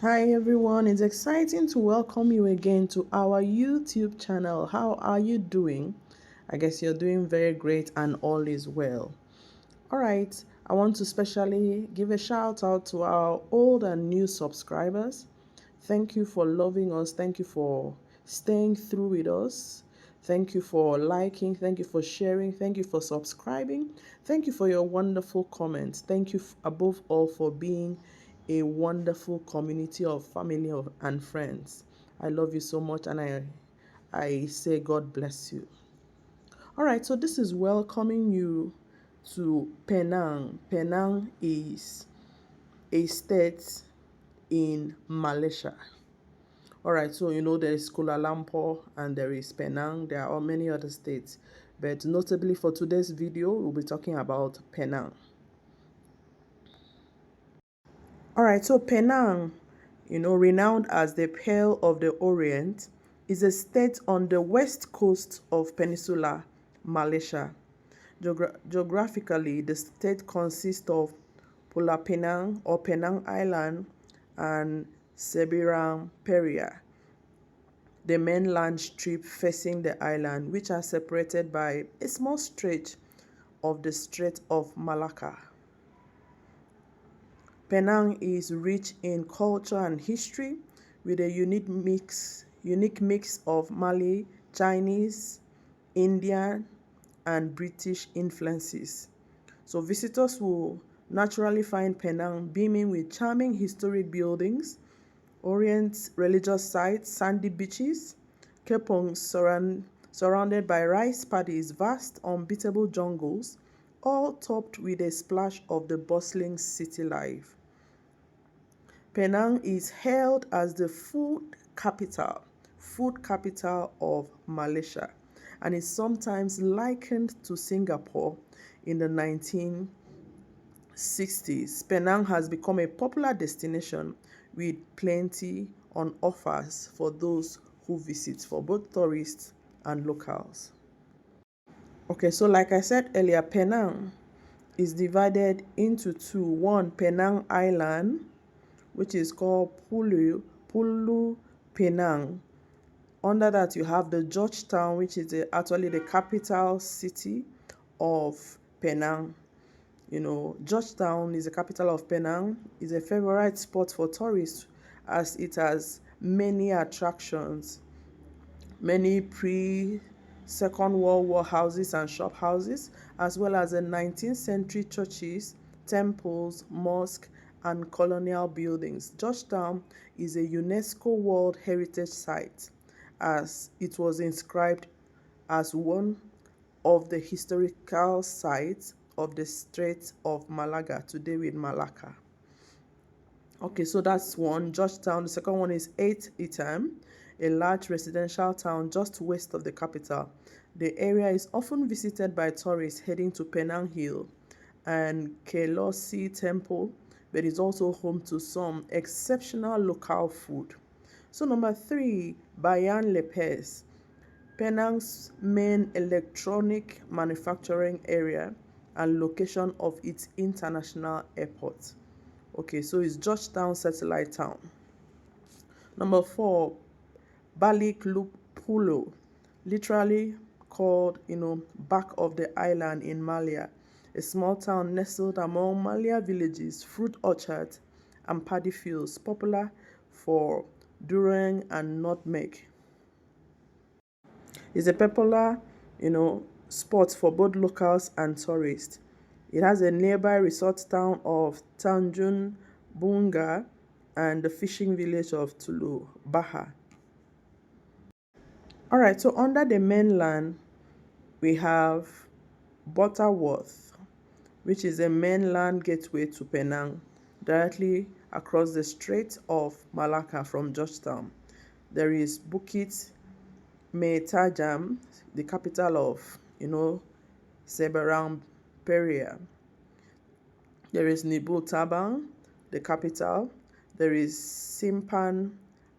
Hi everyone, it's exciting to welcome you again to our YouTube channel. How are you doing? I guess you're doing very great and all is well. All right, I want to specially give a shout out to our old and new subscribers. Thank you for loving us. Thank you for staying through with us. Thank you for liking. Thank you for sharing. Thank you for subscribing. Thank you for your wonderful comments. Thank you above all for being a wonderful community of family and friends. I love you so much and I say God bless you. All right, so this is welcoming you to Penang. Penang is a state in Malaysia. All right, so there is Kuala Lumpur and there is Penang. There are many other states, but notably for today's video, we'll be talking about Penang. All right, so Penang, renowned as the Pearl of the Orient, is a state on the west coast of Peninsula Malaysia. Geographically, the state consists of Pulau Penang or Penang Island and Seberang Peria, the mainland strip facing the island, which are separated by a small stretch of the Strait of Malacca. Penang is rich in culture and history with a unique mix of Malay, Chinese, Indian, and British influences. So visitors will naturally find Penang beaming with charming historic buildings, Orient religious sites, sandy beaches, Kepongs surrounded by rice paddies, vast unbeatable jungles, all topped with a splash of the bustling city life. Penang is hailed as the food capital of Malaysia, and is sometimes likened to Singapore in the 1960s. Penang has become a popular destination with plenty on offers for those who visit, for both tourists and locals. Okay, so like I said earlier, Penang is divided into two. One, Penang Island, which is called Pulu Penang. Under that, you have the Georgetown, which is actually the capital city of Penang. Georgetown is the capital of Penang, is a favorite spot for tourists as it has many attractions, many Second World War houses and shop houses, as well as the 19th century churches, temples, mosques, and colonial buildings. Georgetown is a UNESCO World Heritage Site as it was inscribed as one of the historical sites of the Strait of Malaga, today with Malacca. Okay, so that's one, Georgetown. The second one is Etam, a large residential town just west of the capital. The area is often visited by tourists heading to Penang Hill and Kelosi Temple, but is also home to some exceptional local food. So number three, Bayan Lepes, Penang's main electronic manufacturing area and location of its international airport. Okay, so it's Georgetown satellite town. Number four, Balik Pulo, literally called, back of the island in Malaya, a small town nestled among Malaya villages, fruit orchards, and paddy fields, popular for durian and nutmeg. It's a popular, spot for both locals and tourists. It has a nearby resort town of Tanjung Bunga and the fishing village of Tulu Baha. All right, so under the mainland, we have Butterworth, which is a mainland gateway to Penang, directly across the Strait of Malacca from Georgetown. There is Bukit Metajam, the capital of, Seberang Peria. There is Nibu Tabang, the capital. There is Simpan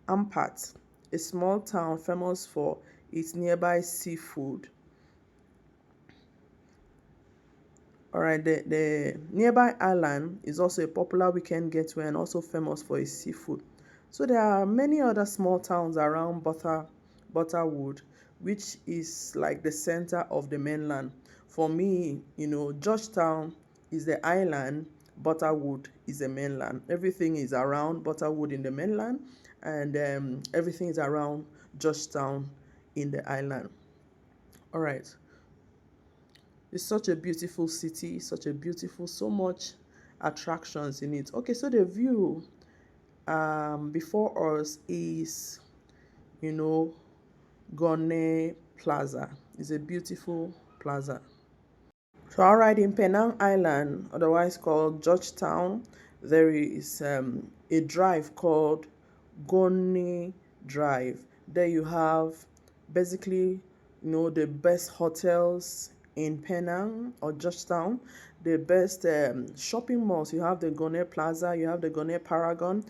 Ampat, a small town famous for its nearby seafood. All right, the nearby island is also a popular weekend getaway and also famous for its seafood. So there are many other small towns around Butterwood, which is like the center of the mainland. For me, Georgetown is the island, Butterwood is the mainland. Everything is around Butterwood in the mainland, and everything is around Georgetown in the island. All right. It's such a beautiful city, so much attractions in it. Okay, so the view before us is, you know, Gurney Plaza. It's a beautiful plaza. So, all right, in Penang Island, otherwise called Georgetown, there is a drive called Gurney Drive. There you have basically, the best hotels in Penang or Georgetown, the best shopping malls. You have the Gurney Plaza, you have the Gurney Paragon.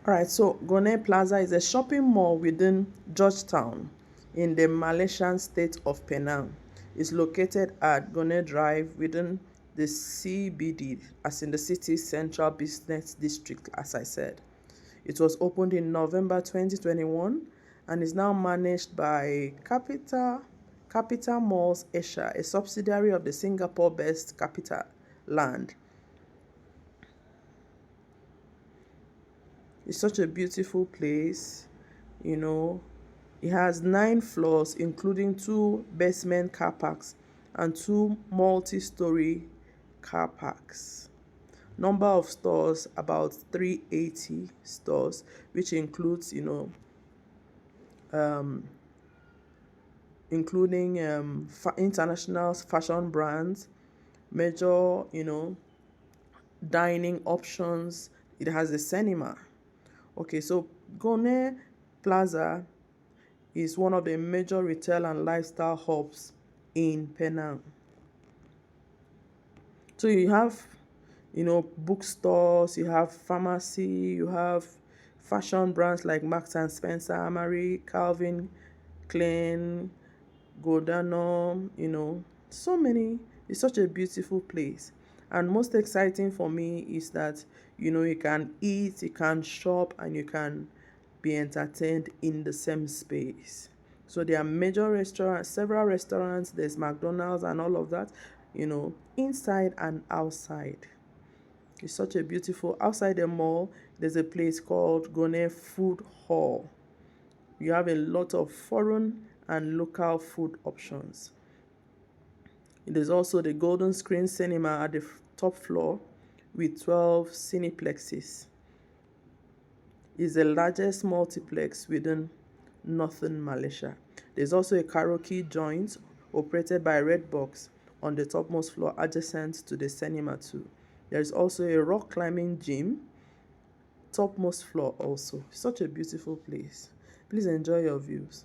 All right, so Gurney Plaza is a shopping mall within Georgetown in the Malaysian state of Penang. It's located at Gurney Drive within the CBD, as in the city's central business district, as I said. It was opened in November 2021 and is now managed by Capital Malls Asia, a subsidiary of the Singapore-based Capital Land. It's such a beautiful place, It has 9 floors, including 2 basement car parks and 2 multi-story car parks. Number of stores, about 380 stores, which includes, including international fashion brands, major, dining options. It has a cinema. Okay, so Gurney Plaza is one of the major retail and lifestyle hubs in Penang. So you have, bookstores, you have pharmacy, you have fashion brands like Marks and Spencer, Marie, Calvin Klein, Godano, so many. It's such a beautiful place. And most exciting for me is that, you can eat, you can shop, and you can be entertained in the same space. So there are major restaurants, several restaurants, there's McDonald's and all of that, inside and outside. It's such a beautiful, outside the mall, there's a place called Gurney Food Hall. You have a lot of foreign and local food options. There's also the Golden Screen Cinema at the top floor with 12 cineplexes. It's the largest multiplex within northern Malaysia. There's also a karaoke joint operated by Redbox on the topmost floor adjacent to the cinema too. There's also a rock climbing gym, topmost floor also. Such a beautiful place. Please enjoy your views.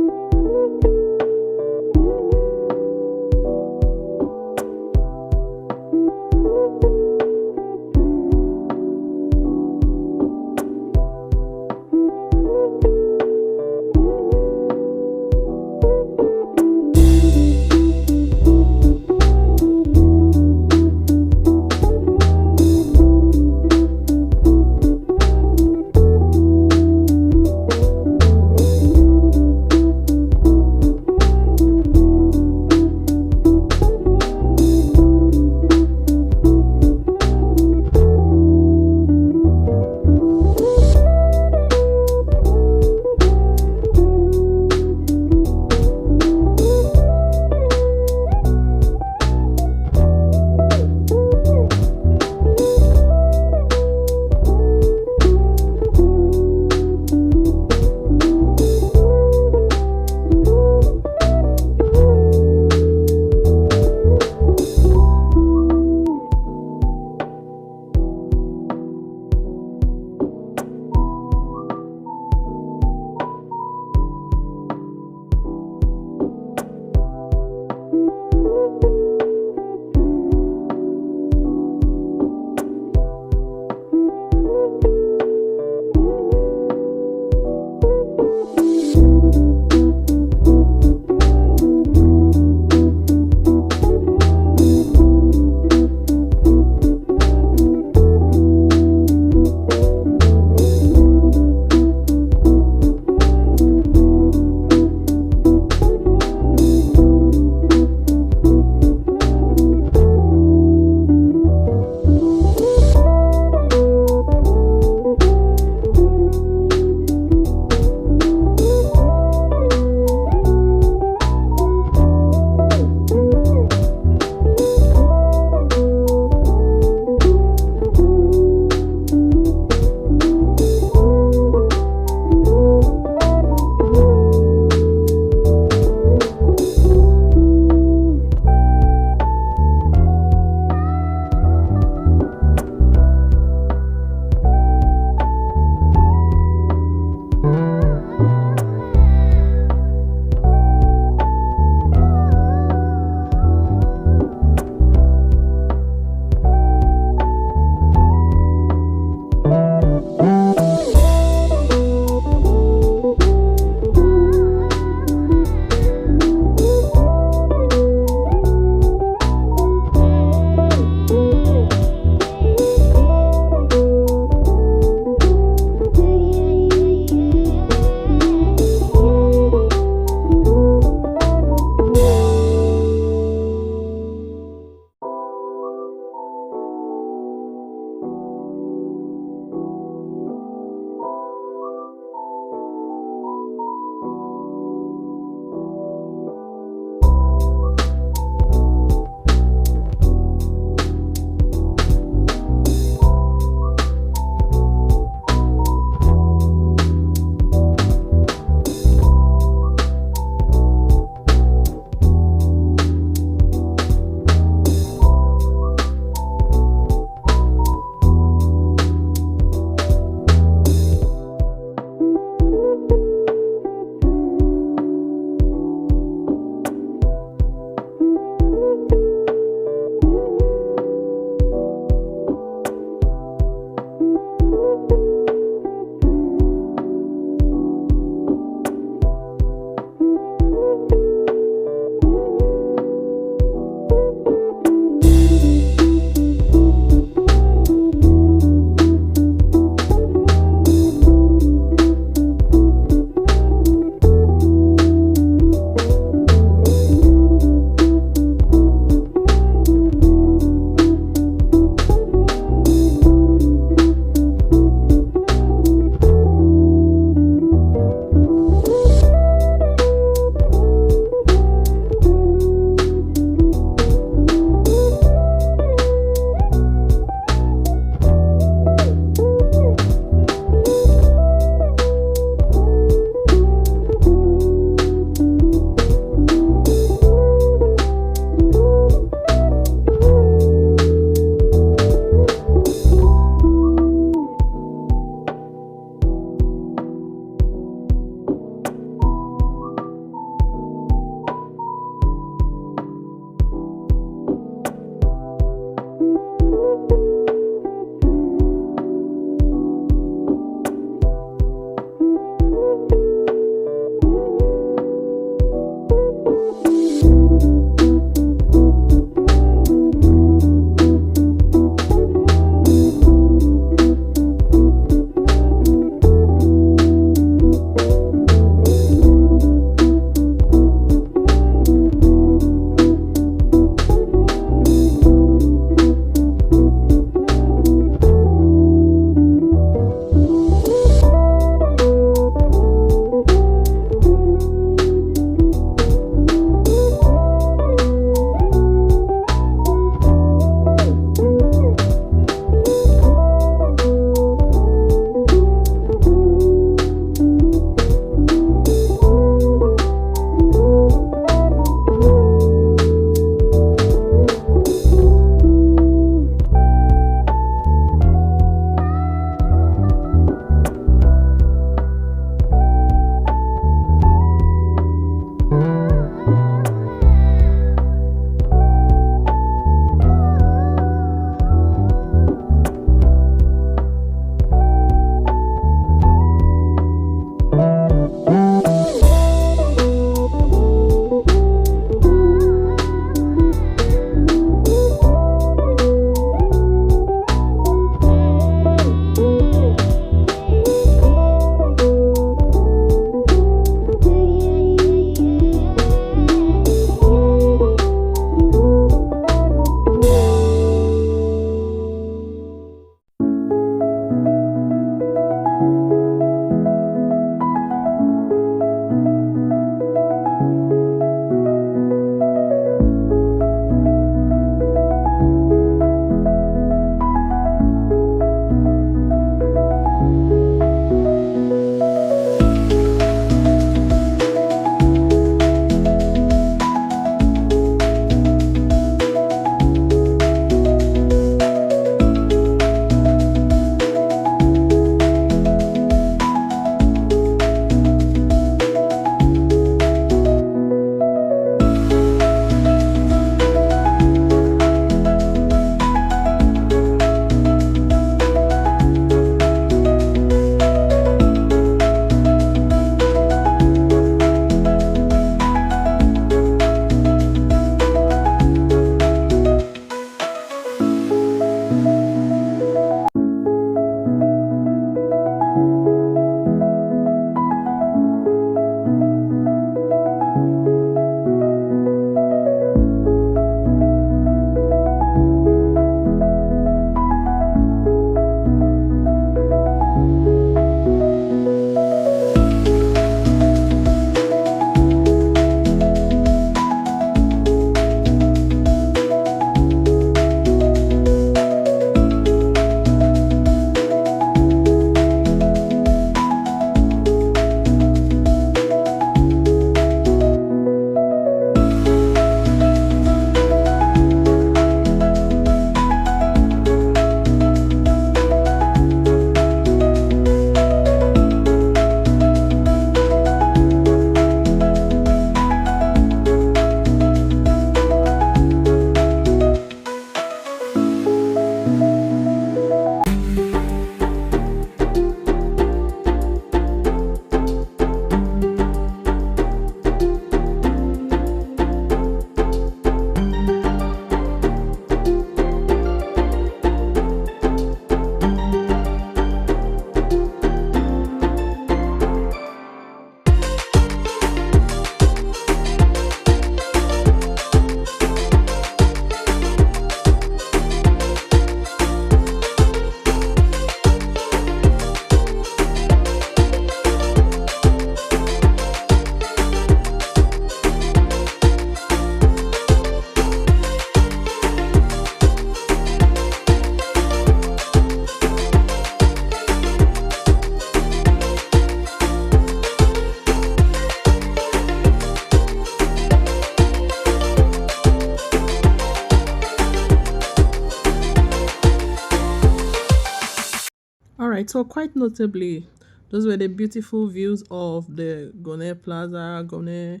All right, so quite notably, those were the beautiful views of the Gurney Plaza, Gurney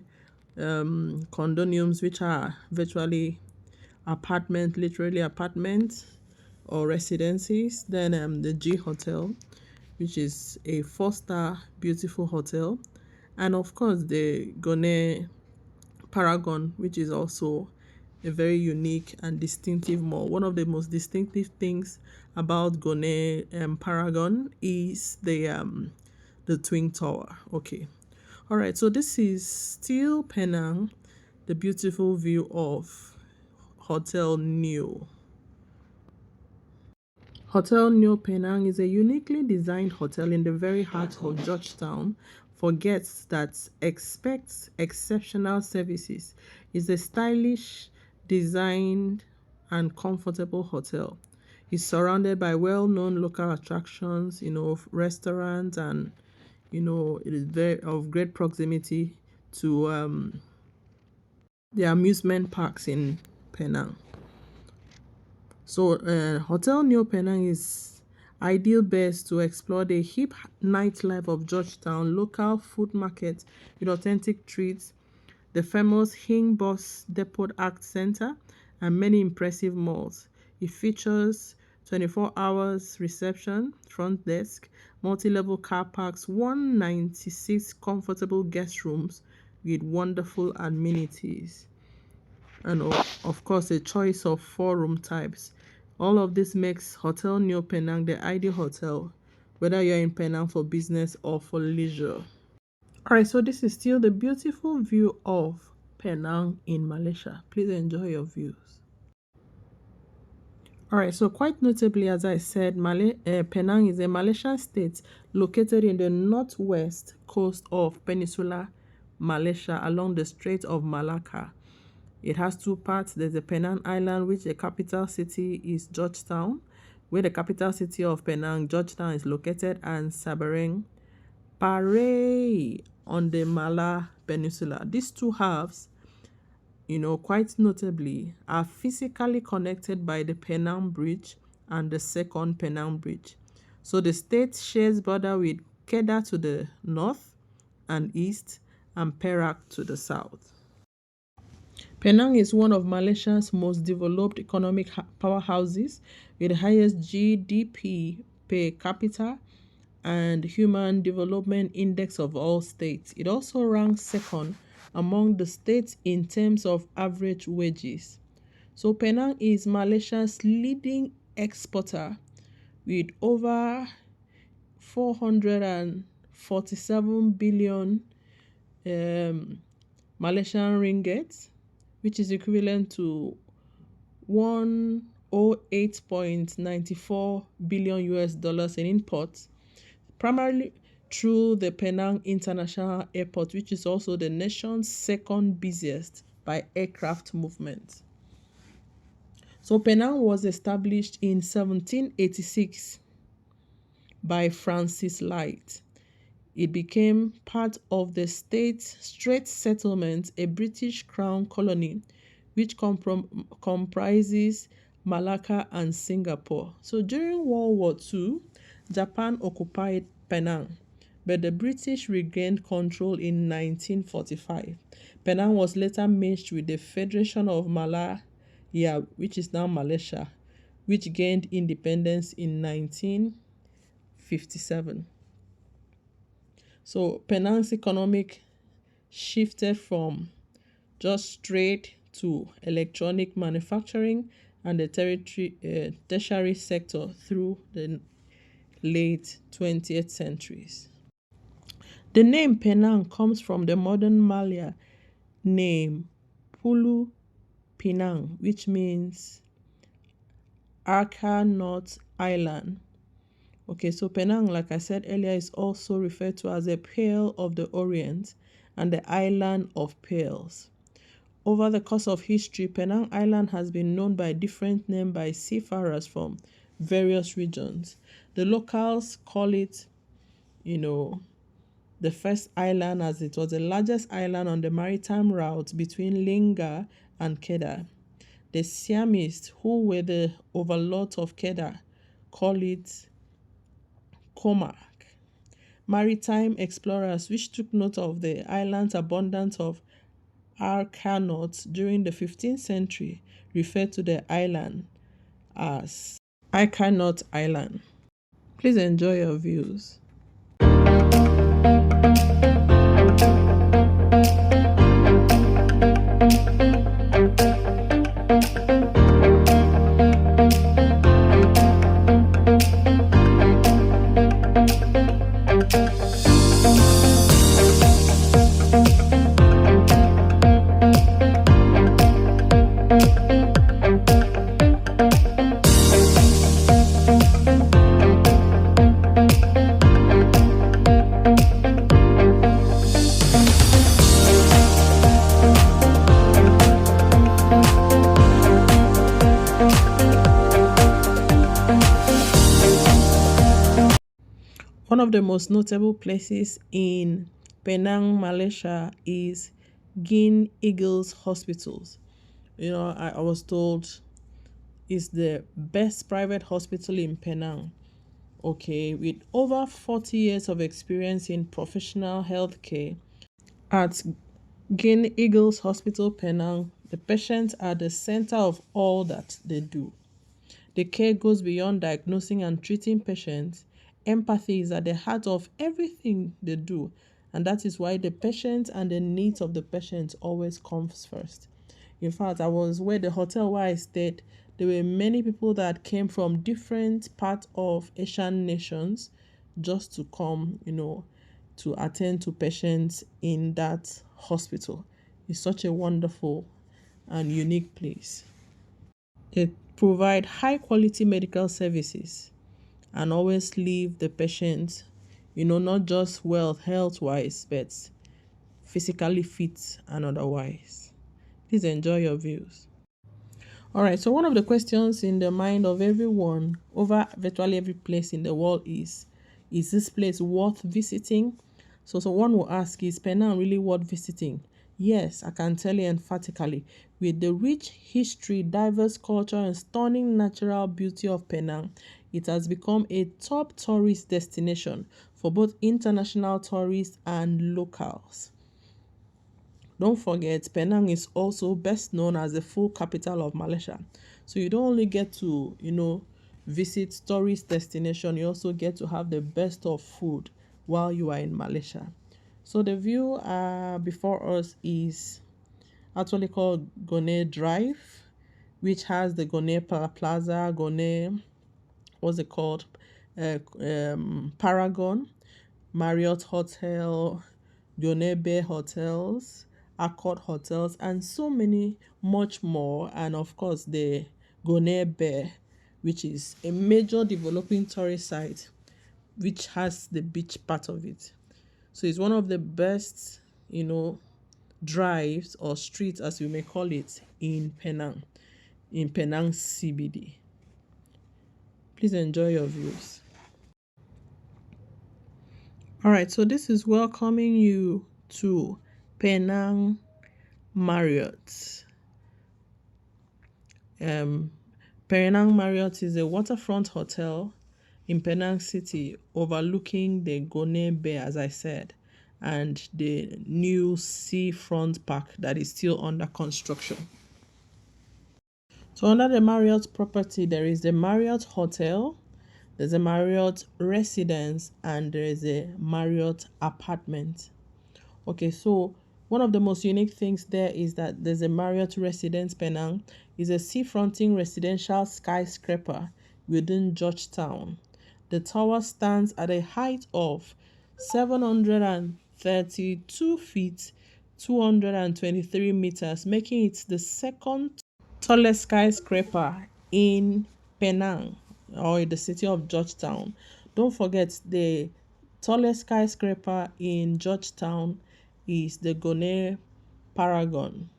condominiums, which are virtually apartment, literally apartments or residencies. Then the G Hotel, which is a 4-star beautiful hotel. And of course, the Gurney Paragon, which is also a very unique and distinctive mall. One of the most distinctive things about Gurney Paragon is the Twin Tower. Okay. All right. So this is still Penang, the beautiful view of Hotel New. Hotel New Penang is a uniquely designed hotel in the very heart of Georgetown for guests that expect exceptional services. It's a stylish, designed, and comfortable hotel. It's surrounded by well-known local attractions, restaurants, and it is very of great proximity to the amusement parks in Penang. So, Hotel New Penang is ideal best to explore the hip nightlife of Georgetown, local food market with authentic treats, the famous Hing Bus Depot Art Center, and many impressive malls. It features 24 hours reception, front desk, multi-level car parks, 196 comfortable guest rooms with wonderful amenities, and of course a choice of 4 room types. All of this makes Hotel New Penang the ideal hotel, whether you're in Penang for business or for leisure. All right, so this is still the beautiful view of Penang in Malaysia. Please enjoy your views. All right, so quite notably, as I said, Penang is a Malaysian state located in the northwest coast of Peninsular Malaysia along the Strait of Malacca. It has 2 parts. There's the Penang Island, which the capital city is Georgetown, where the capital city of Penang, Georgetown, is located, and Sabareng, Paray on the Malacca Peninsula. These two halves, quite notably, are physically connected by the Penang Bridge and the second Penang Bridge. So the state shares border with Kedah to the north and east and Perak to the south. Penang is one of Malaysia's most developed economic powerhouses with the highest GDP per capita and Human Development Index of all states. It also ranks second among the states in terms of average wages. So Penang is Malaysia's leading exporter with over 447 billion Malaysian ringgit, which is equivalent to 108.94 billion US dollars in imports, primarily through the Penang International Airport, which is also the nation's second busiest by aircraft movement. So Penang was established in 1786 by Francis Light. It became part of the Strait Settlement, a British Crown colony, which comprises Malacca and Singapore. So during World War II, Japan occupied Penang, but the British regained control in 1945. Penang was later merged with the Federation of Malaya, which is now Malaysia, which gained independence in 1957. So Penang's economic shifted from just straight to electronic manufacturing and the tertiary sector through the late 20th centuries. The name Penang comes from the modern Malay name Pulau Pinang, which means Arca North Island. Okay, so Penang, like I said earlier, is also referred to as a Pearl of the Orient and the Island of Pearls. Over the course of history, Penang Island has been known by different names by seafarers from various regions. The locals call it, the first island, as it was the largest island on the maritime route between Lingga and Kedah. The Siamese, who were the overlords of Kedah, call it Komtar, maritime explorers which took note of the island's abundance of arcanauts during the 15th century referred to the island as Arcanaut Island. Please enjoy your views. One of the most notable places in Penang, Malaysia is Gurney Eagles Hospitals. I was told it's the best private hospital in Penang. Okay, with over 40 years of experience in professional healthcare. At Gurney Eagles Hospital Penang, the patients are the center of all that they do. The care goes beyond diagnosing and treating patients. Empathy is at the heart of everything they do, and that is why the patient and the needs of the patient always comes first. In fact, I was where the hotel where I stayed, there were many people that came from different parts of Asian nations just to come, to attend to patients in that hospital. It's such a wonderful and unique place. It provides high quality medical services and always leave the patient, not just health wise, but physically fit and otherwise. Please enjoy your views. All right, so one of the questions in the mind of everyone over virtually every place in the world is this place worth visiting? So one will ask, is Penang really worth visiting? Yes, I can tell you emphatically. With the rich history, diverse culture, and stunning natural beauty of Penang, it has become a top tourist destination for both international tourists and locals. Don't forget, Penang is also best known as the full capital of Malaysia. So you don't only get to, visit tourist destination, you also get to have the best of food while you are in Malaysia. So the view before us is actually called Gurney Drive, which has the Gurney Plaza, Gurney, what's it called? Paragon, Marriott Hotel, Gurney Bay Hotels, Accord Hotels, and so many much more. And of course, the Gurney Bay, which is a major developing tourist site, which has the beach part of it. So it's one of the best, drives or streets, as we may call it, in Penang CBD. Please enjoy your views. All right, so this is welcoming you to Penang Marriott. Penang Marriott is a waterfront hotel in Penang City overlooking the Gurney Bay, as I said, and the new seafront park that is still under construction. So under the Marriott property, there is the Marriott Hotel, there's a Marriott Residence, and there is a Marriott Apartment. Okay, so one of the most unique things there is that there's a Marriott Residence Penang. It's a seafronting residential skyscraper within Georgetown. The tower stands at a height of 732 feet, 223 meters, making it the second tallest skyscraper in Penang or in the city of Georgetown. Don't forget, the tallest skyscraper in Georgetown is the Gurney Paragon.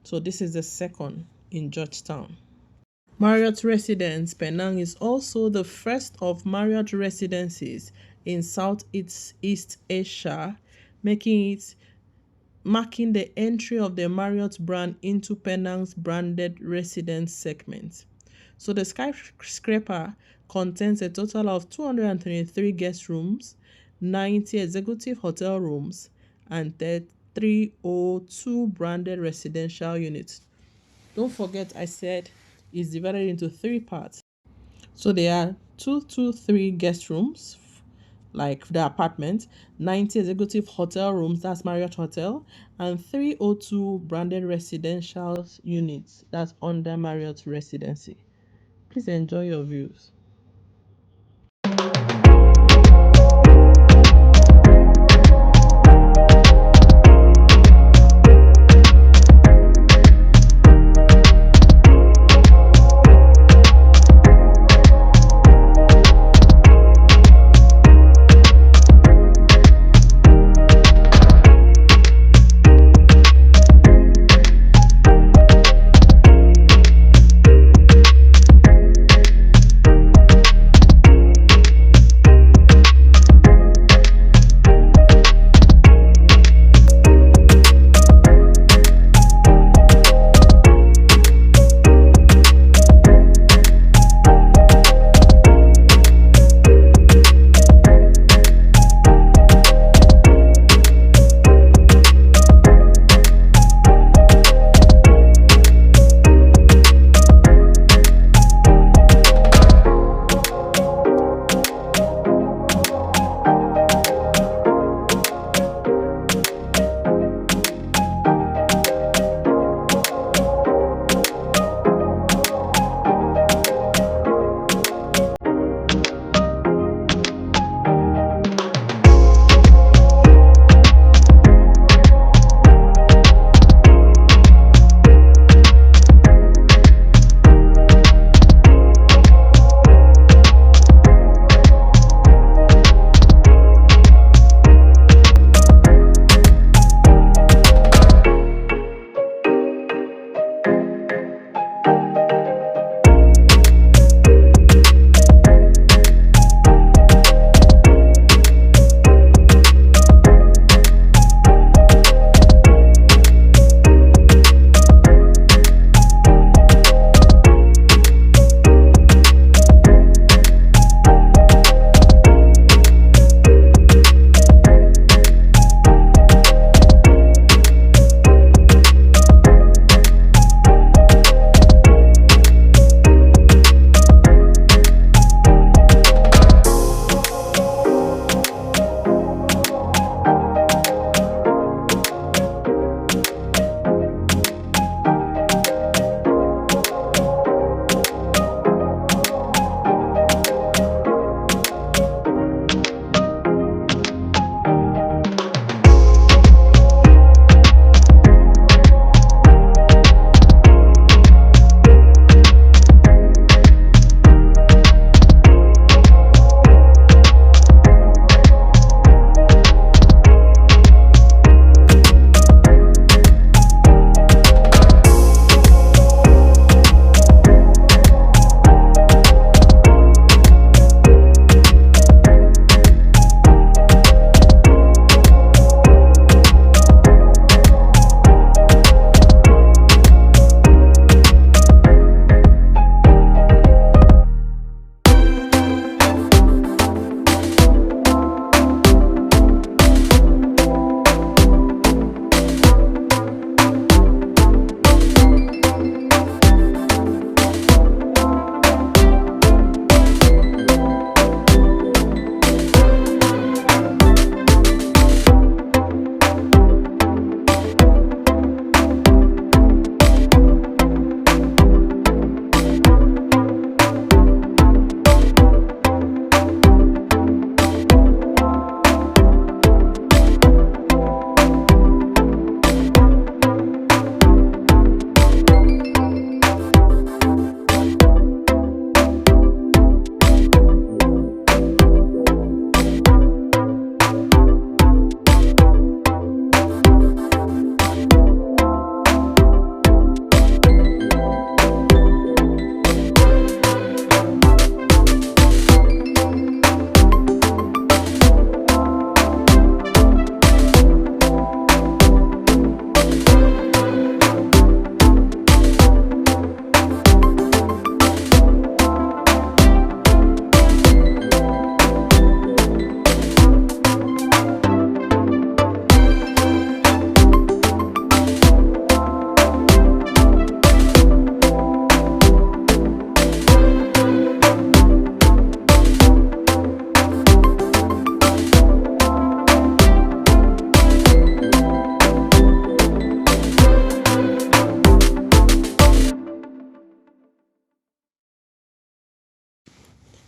So this is the second in Georgetown. Marriott Residence Penang is also the first of Marriott residences in Southeast Asia, marking the entry of the Marriott brand into Penang's branded residence segment. So the skyscraper contains a total of 223 guest rooms, 90 executive hotel rooms, and 302 branded residential units. Don't forget, I said it's divided into three parts. So there are 223 guest rooms, like the apartment, 90 executive hotel rooms, that's Marriott Hotel, and 302 branded residential units, that's under Marriott Residency. Please enjoy your views.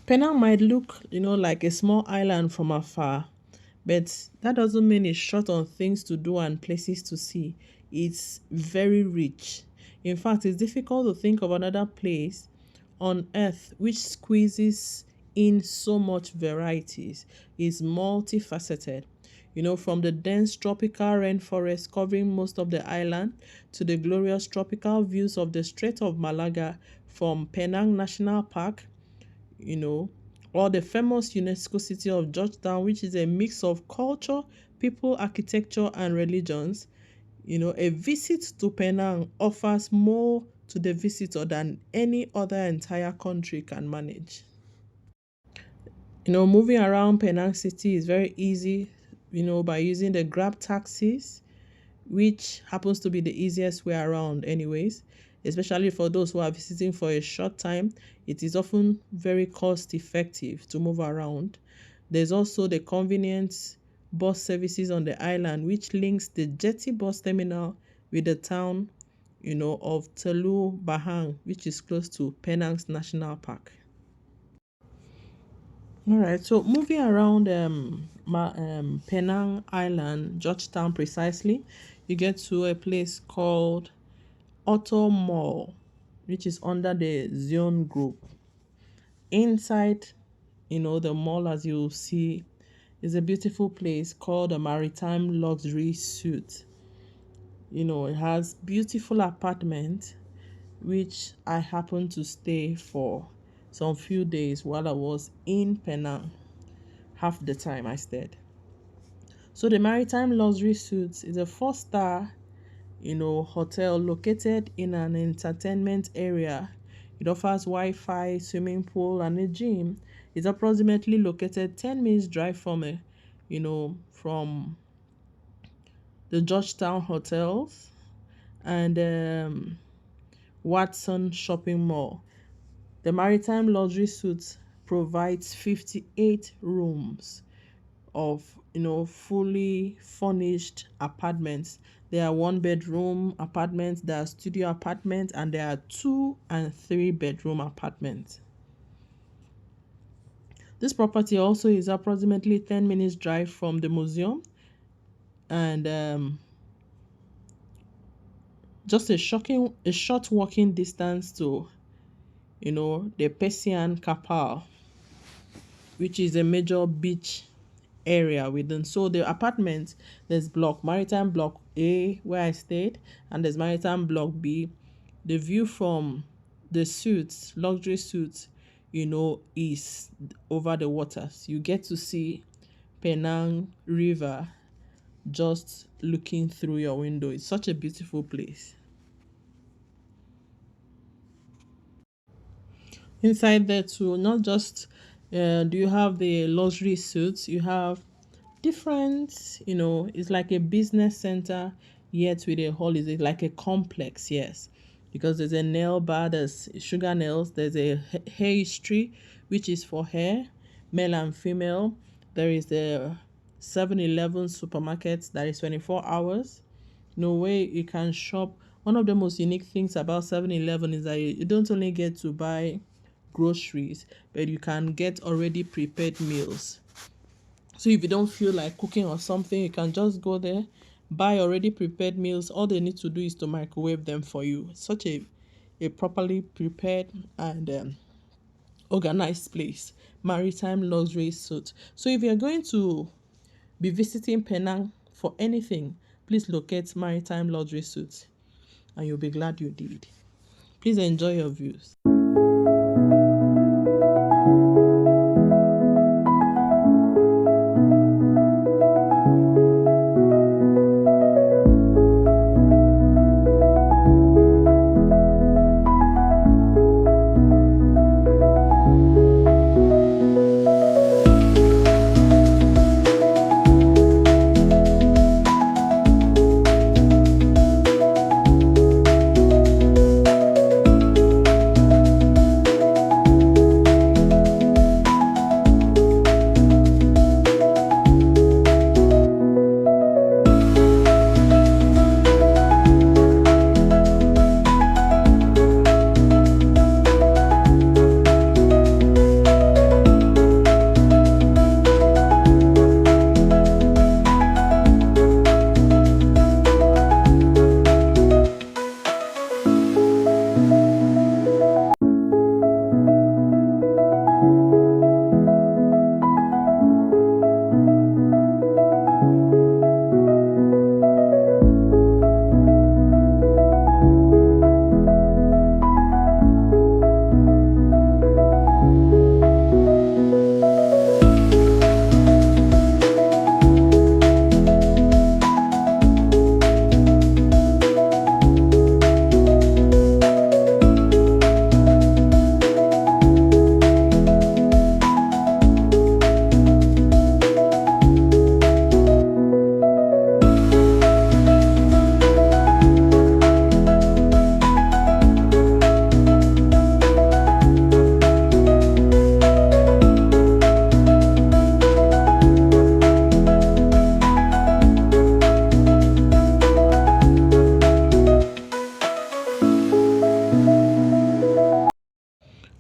Penang might look, like a small island from afar, but that doesn't mean it's short on things to do and places to see. It's very rich. In fact, it's difficult to think of another place on earth which squeezes in so much varieties. It's multifaceted. From the dense tropical rainforest covering most of the island to the glorious tropical views of the Strait of Malaga from Penang National Park, you know, or the famous UNESCO city of Georgetown, which is a mix of culture, people, architecture, and religions. A visit to Penang offers more to the visitor than any other entire country can manage. Moving around Penang City is very easy, by using the Grab taxis, which happens to be the easiest way around, anyways, especially for those who are visiting for a short time. It is often very cost effective to move around. There's also the convenient bus services on the island, which links the jetty bus terminal with the town, of Teluk Bahang, which is close to Penang's National Park. All right, so moving around Penang Island, Georgetown precisely, you get to a place called Automall, which is under the Zion Group. Inside, the mall, as you see, is a beautiful place called the Maritime Luxury Suite. It has beautiful apartments, which I happened to stay for some few days while I was in Penang. Half the time I stayed. So the Maritime Luxury Suites is a 4-star, hotel located in an entertainment area. It offers Wi-Fi, swimming pool, and a gym. It's approximately located 10 minutes drive from the Georgetown hotels and Watson Shopping Mall. The Maritime Luxury Suite provides 58 rooms of, fully furnished apartments. There are 1-bedroom apartments, there are studio apartments, and there are 2 and 3-bedroom apartments. This property also is approximately 10 minutes drive from the museum and just a short walking distance to, the Persian Kapal, which is a major beach area within. So the apartments, there's Maritime Block A where I stayed, and there's Maritime Block B. The view from the suites, luxury suites, is over the waters. You get to see Penang River just looking through your window. It's such a beautiful place. Inside there too, not just do you have the luxury suites, you have different, it's like a business center yet with a hall. Is like a complex, yes, because there's a nail bar, there's sugar nails, there's a hair history, which is for hair, male and female. There is the 7-Eleven supermarket that is 24 hours. No way you can shop. One of the most unique things about 7-Eleven is that you don't only get to buy groceries, but you can get already prepared meals. So if you don't feel like cooking or something, you can just go there, buy already prepared meals. All they need to do is to microwave them for you. It's such a properly prepared and organized place. Maritime Luxury Suite. So if you're going to be visiting Penang for anything, please locate Maritime Luxury Suite and you'll be glad you did. Please enjoy your views.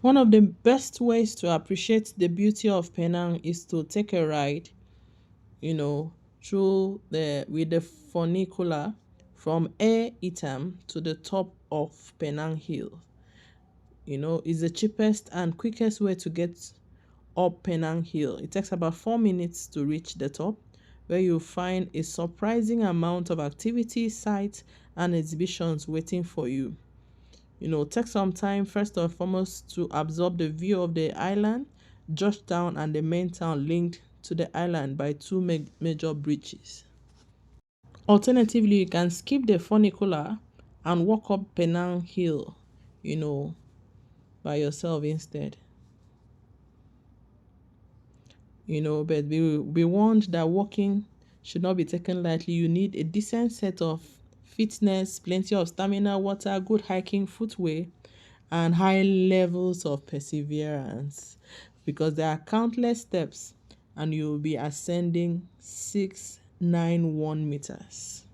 One of the best ways to appreciate the beauty of Penang is to take a ride, you know, through the with the funicular from Air Itam to the top of Penang Hill. Is the cheapest and quickest way to get up Penang Hill. It takes about 4 minutes to reach the top, where you'll find a surprising amount of activities, sites, and exhibitions waiting for you. Take some time first and foremost to absorb the view of the island, Georgetown, and the main town linked to the island by two major bridges. Alternatively, you can skip the funicular and walk up Penang Hill, you know, by yourself instead. But be warned that walking should not be taken lightly. You need a decent set of fitness, plenty of stamina, water, good hiking footwear, and high levels of perseverance, because there are countless steps and you will be ascending 691 meters.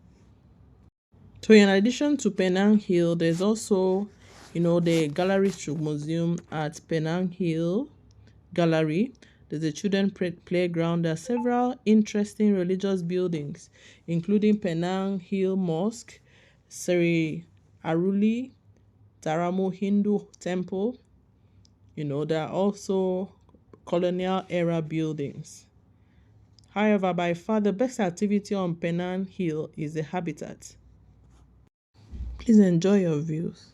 So in addition to Penang Hill, there's also the gallery stroke museum at Penang Hill Gallery. There's a children playground. There are several interesting religious buildings, including Penang Hill Mosque, Sri Aruli Taramu Hindu Temple. There are also colonial era buildings. However, by far the best activity on Penang Hill is the habitat. Please enjoy your views.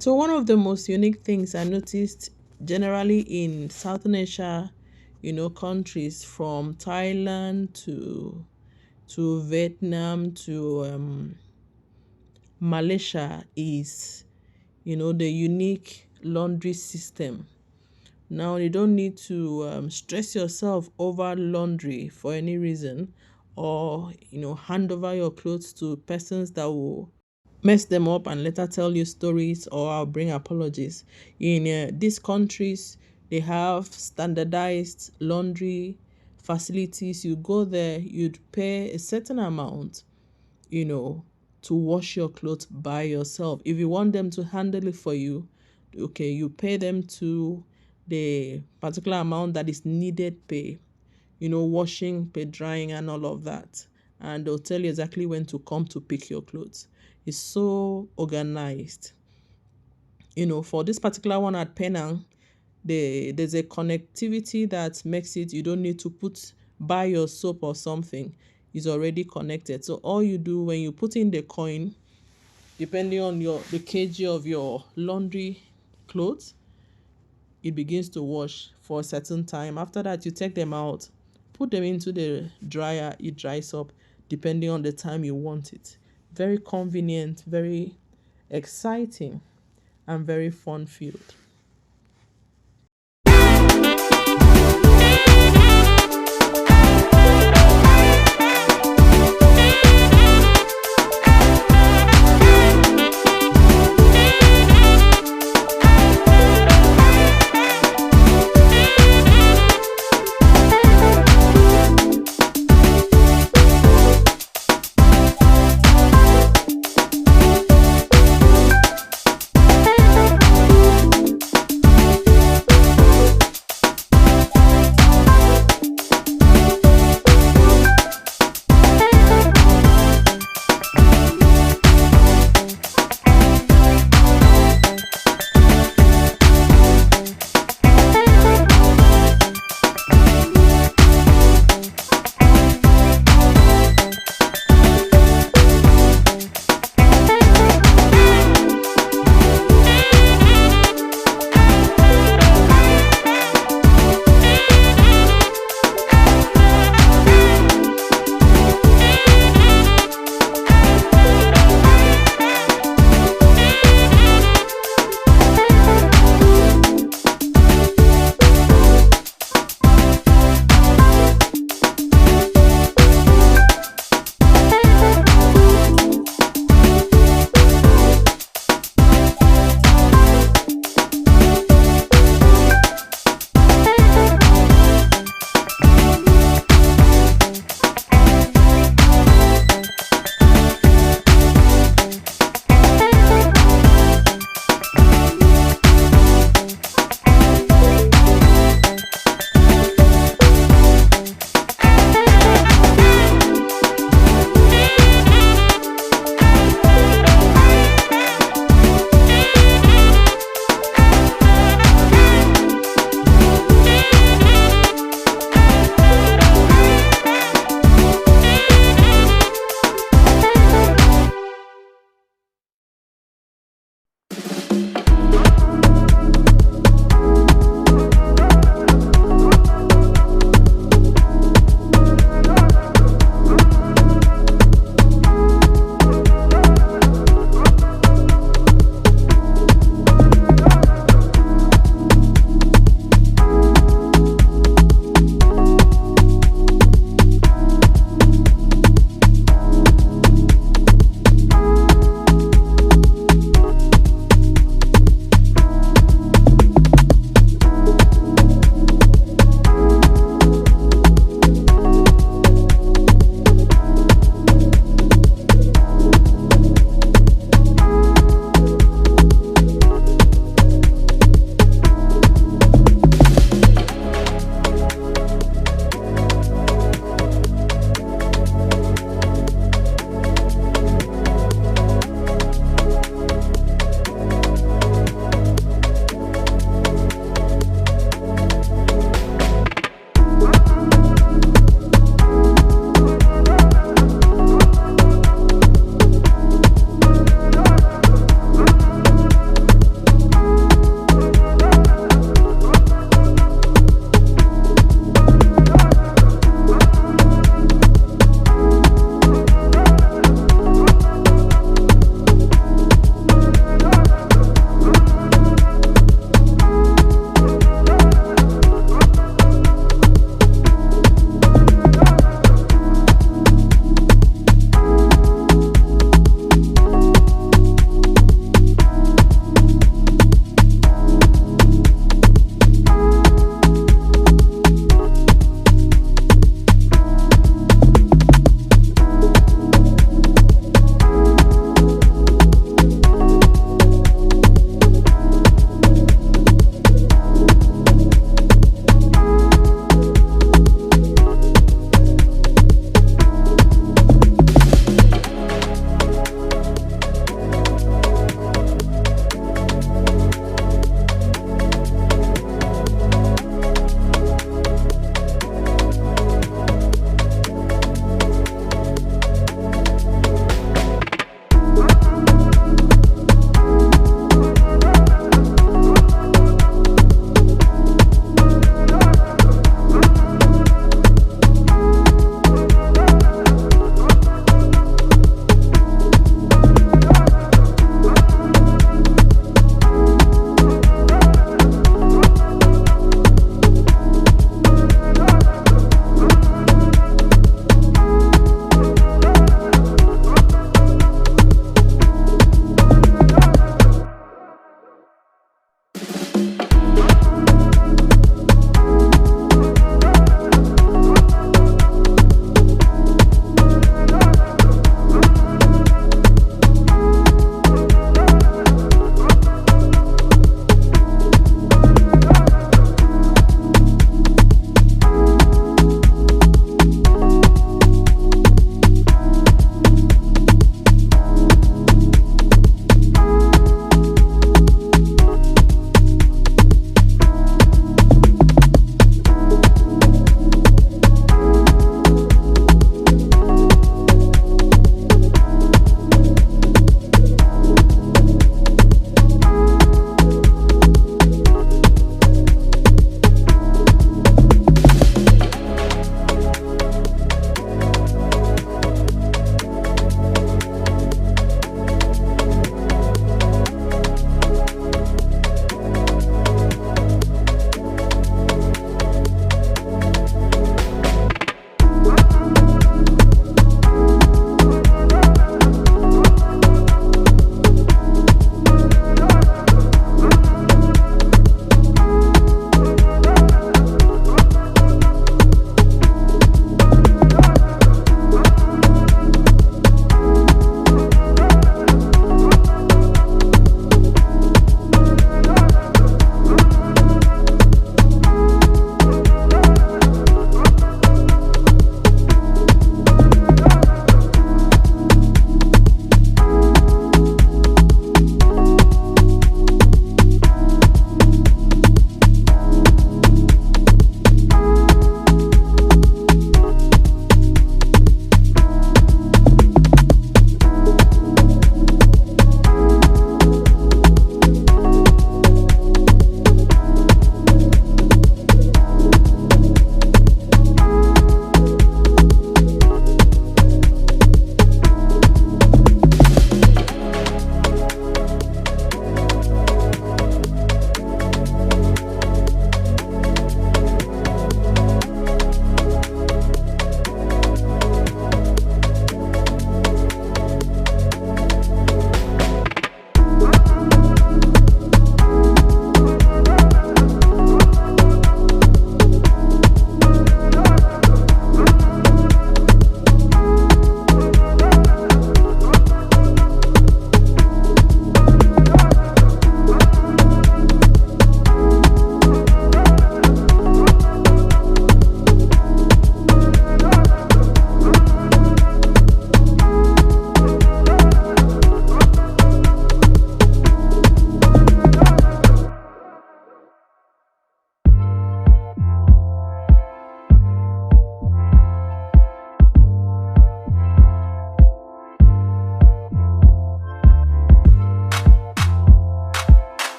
So one of the most unique things I noticed generally in Southern Asia, countries from Thailand to Vietnam to Malaysia is, the unique laundry system. Now, you don't need to stress yourself over laundry for any reason, or, hand over your clothes to persons that will mess them up and later tell you stories or I'll bring apologies. In these countries, they have standardized laundry facilities. You go there, you'd pay a certain amount, you know, to wash your clothes by yourself. If you want them to handle it for you, okay, you pay them to the particular amount that is needed pay, washing, pay drying, and all of that. And they'll tell you exactly when to come to pick your clothes. It's so organized. For this particular one at Penang, there's a connectivity that makes it you don't need to buy your soap or something. It's already connected. So all you do when you put in the coin, depending on the kg of your laundry clothes, it begins to wash for a certain time. After that, you take them out, put them into the dryer, it dries up depending on the time you want it. Very convenient, very exciting, and very fun filled.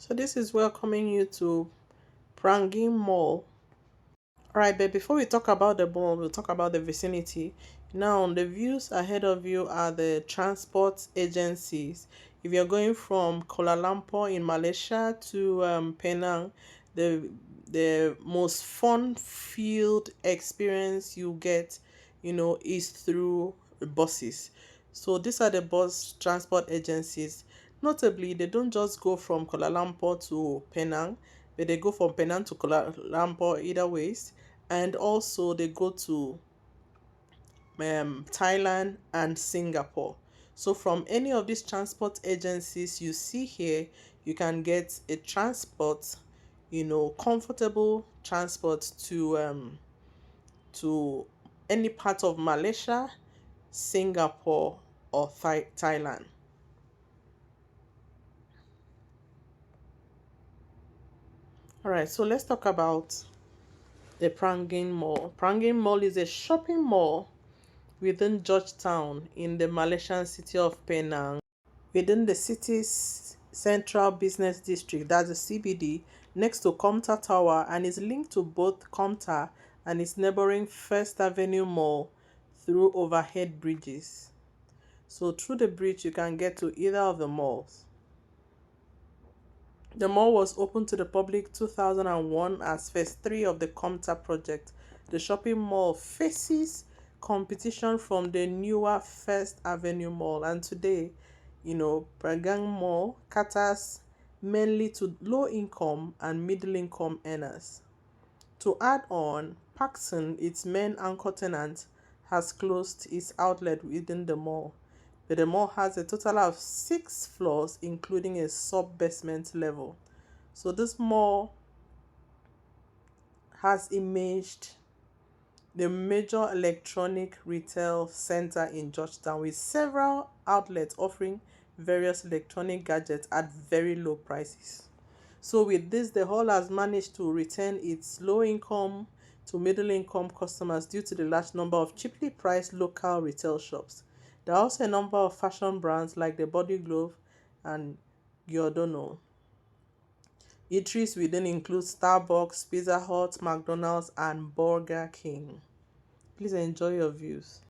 So this is welcoming you to Prangin Mall. All right, but before we talk about the mall, we'll talk about the vicinity. Now, the views ahead of you are the transport agencies. If you're going from Kuala Lumpur in Malaysia to Penang, the most fun-filled experience you get, is through buses. So these are the bus transport agencies. Notably, they don't just go from Kuala Lumpur to Penang, but they go from Penang to Kuala Lumpur either ways, and also they go to Thailand and Singapore. So from any of these transport agencies you see here, you can get a transport, comfortable transport to any part of Malaysia, Singapore, or Thailand. All right, so let's talk about the Prangin Mall. Prangin Mall is a shopping mall within Georgetown in the Malaysian city of Penang, within the city's central business district, that's the CBD, next to Komtar Tower, and is linked to both Komtar and its neighboring First Avenue Mall through overhead bridges. So through the bridge, you can get to either of the malls. The mall was opened to the public 2001 as phase 3 of the Komtar project. The shopping mall faces competition from the newer First Avenue Mall, and today, Pragang Mall caters mainly to low income and middle income earners. To add on, Paxson, its main anchor tenant, has closed its outlet within the mall. But the mall has a total of 6 floors, including a sub-basement level. So this mall has emerged the major electronic retail center in Georgetown, with several outlets offering various electronic gadgets at very low prices. So with this, the hall has managed to retain its low income to middle income customers due to the large number of cheaply priced local retail shops. There are also a number of fashion brands like the Body Glove and Giordano. Eateries within include Starbucks, Pizza Hut, McDonald's, and Burger King. Please enjoy your views.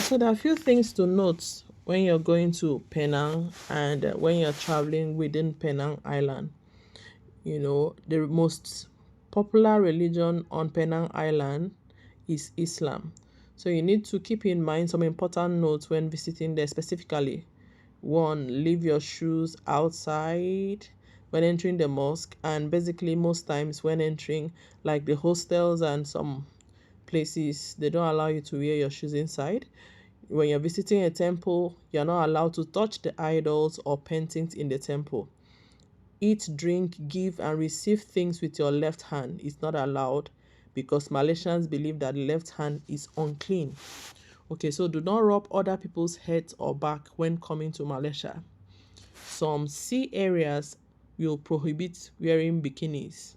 So there are a few things to note when you're going to Penang and when you're traveling within Penang Island. The most popular religion on Penang Island is Islam. So you need to keep in mind some important notes when visiting there specifically. One, leave your shoes outside when entering the mosque, and basically most times when entering like the hostels and some places, they don't allow you to wear your shoes inside. When you're visiting a temple, you're not allowed to touch the idols or paintings in the temple. Eat, drink, give, and receive things with your left hand is not allowed because Malaysians believe that the left hand is unclean. Okay, so do not rub other people's heads or back when coming to Malaysia. Some sea areas will prohibit wearing bikinis.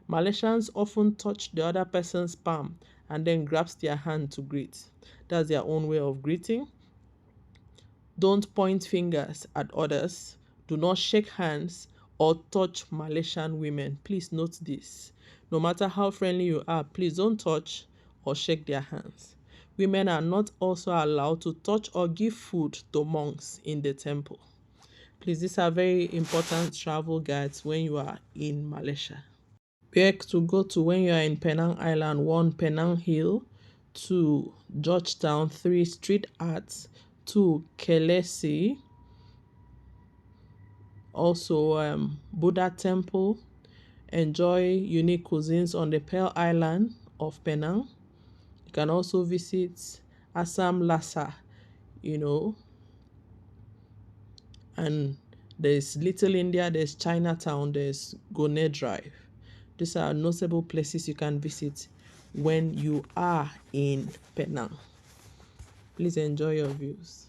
Malaysians often touch the other person's palm and then grasp their hand to greet. That's their own way of greeting. Don't point fingers at others. Do not shake hands or touch Malaysian women. Please note this. No matter how friendly you are, please don't touch or shake their hands. Women are not also allowed to touch or give food to monks in the temple. Please, these are very important travel guides when you are in Malaysia. Where to go to when you are in Penang Island: 1. Penang Hill. 2. Georgetown. 3. Street Arts. 2. Kelesi. Also, Buddha Temple. Enjoy unique cuisines on the Pearl Island of Penang. You can also visit Assam Lhasa, and there's Little India, there's Chinatown, there's Gurney Drive. These are notable places you can visit when you are in Penang. Please enjoy your views.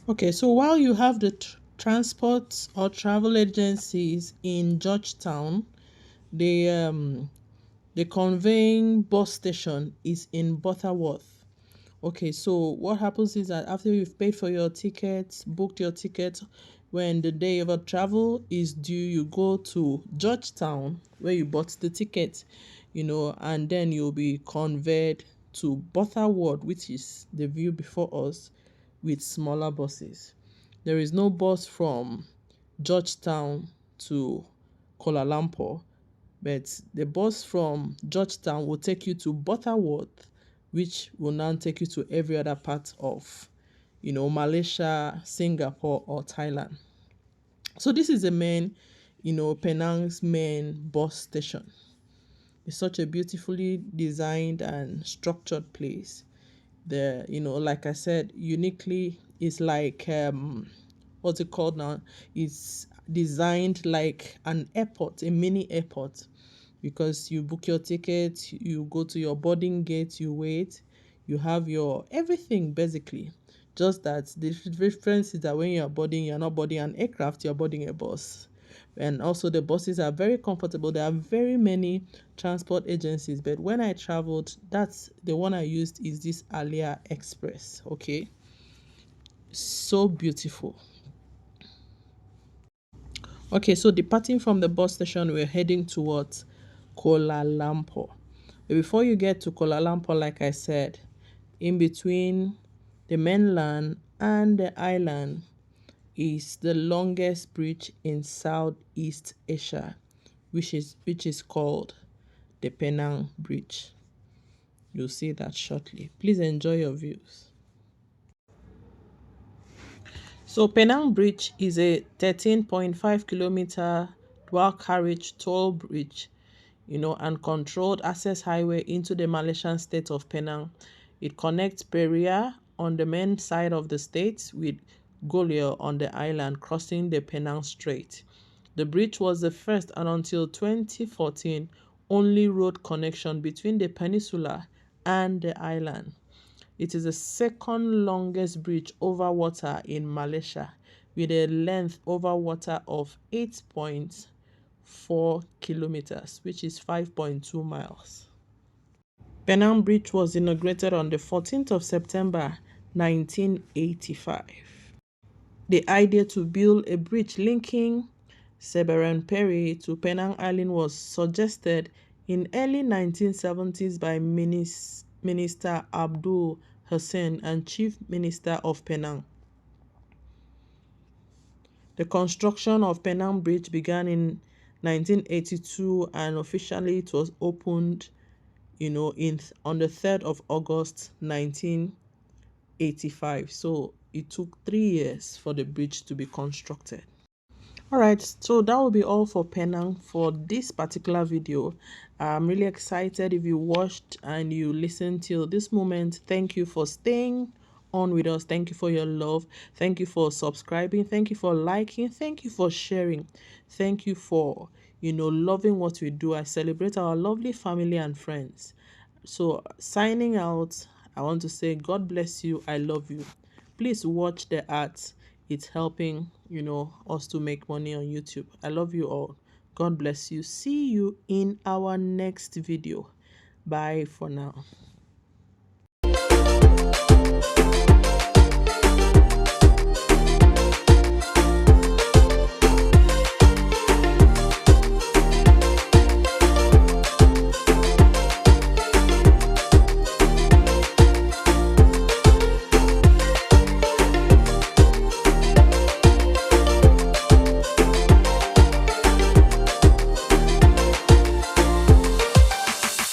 Okay, so while you have the transport or travel agencies in Georgetown, the conveying bus station is in Butterworth. Okay, so what happens is that after you've paid for your tickets, booked your ticket, when the day of your travel is due, you go to Georgetown where you bought the ticket, and then you'll be conveyed to Butterworth, which is the view before us, with smaller buses. There is no bus from Georgetown to Kuala Lumpur, but the bus from Georgetown will take you to Butterworth, which will now take you to every other part of, Malaysia, Singapore, or Thailand. So this is the main, Penang's main bus station. It's such a beautifully designed and structured place. Like I said, uniquely, it's like what's it called now? It's designed like an airport, a mini airport, because you book your ticket, you go to your boarding gate, you wait, you have your everything basically. Just that the difference is that when you're boarding, you're not boarding an aircraft, you're boarding a bus. And also the buses are very comfortable. There are very many transport agencies, but when I traveled, that's the one I used is this Alia Express. Okay, so beautiful. Okay, so departing from the bus station, we're heading towards Kuala Lumpur. But before you get to Kuala Lumpur, like I said, in between the mainland and the island is the longest bridge in Southeast Asia, which is called the Penang Bridge. You'll see that shortly. Please enjoy your views. So Penang Bridge is a 13.5 kilometer dual carriage toll bridge, and controlled access highway into the Malaysian state of Penang. It connects Peria on the main side of the state with Golior on the island, crossing the Penang Strait. The bridge was the first and until 2014 only road connection between the peninsula and the island. It is the second longest bridge over water in Malaysia, with a length over water of 8.4 kilometers, which is 5.2 miles. Penang Bridge was inaugurated on the 14th of September 1985. The idea to build a bridge linking Seberang Peri to Penang Island was suggested in early 1970s by Minister Abdul Hussain and Chief Minister of Penang. The construction of Penang Bridge began in 1982 and officially it was opened, on the 3rd of August 1985. So it took 3 years for the bridge to be constructed. All right, so that will be all for Penang for this particular video. I'm really excited if you watched and you listened till this moment. Thank you for staying on with us. Thank you for your love. Thank you for subscribing. Thank you for liking. Thank you for sharing. Thank you for, loving what we do. I celebrate our lovely family and friends. So signing out, I want to say God bless you. I love you. Please watch the ads. It's helping, us to make money on YouTube. I love you all. God bless you. See you in our next video. Bye for now.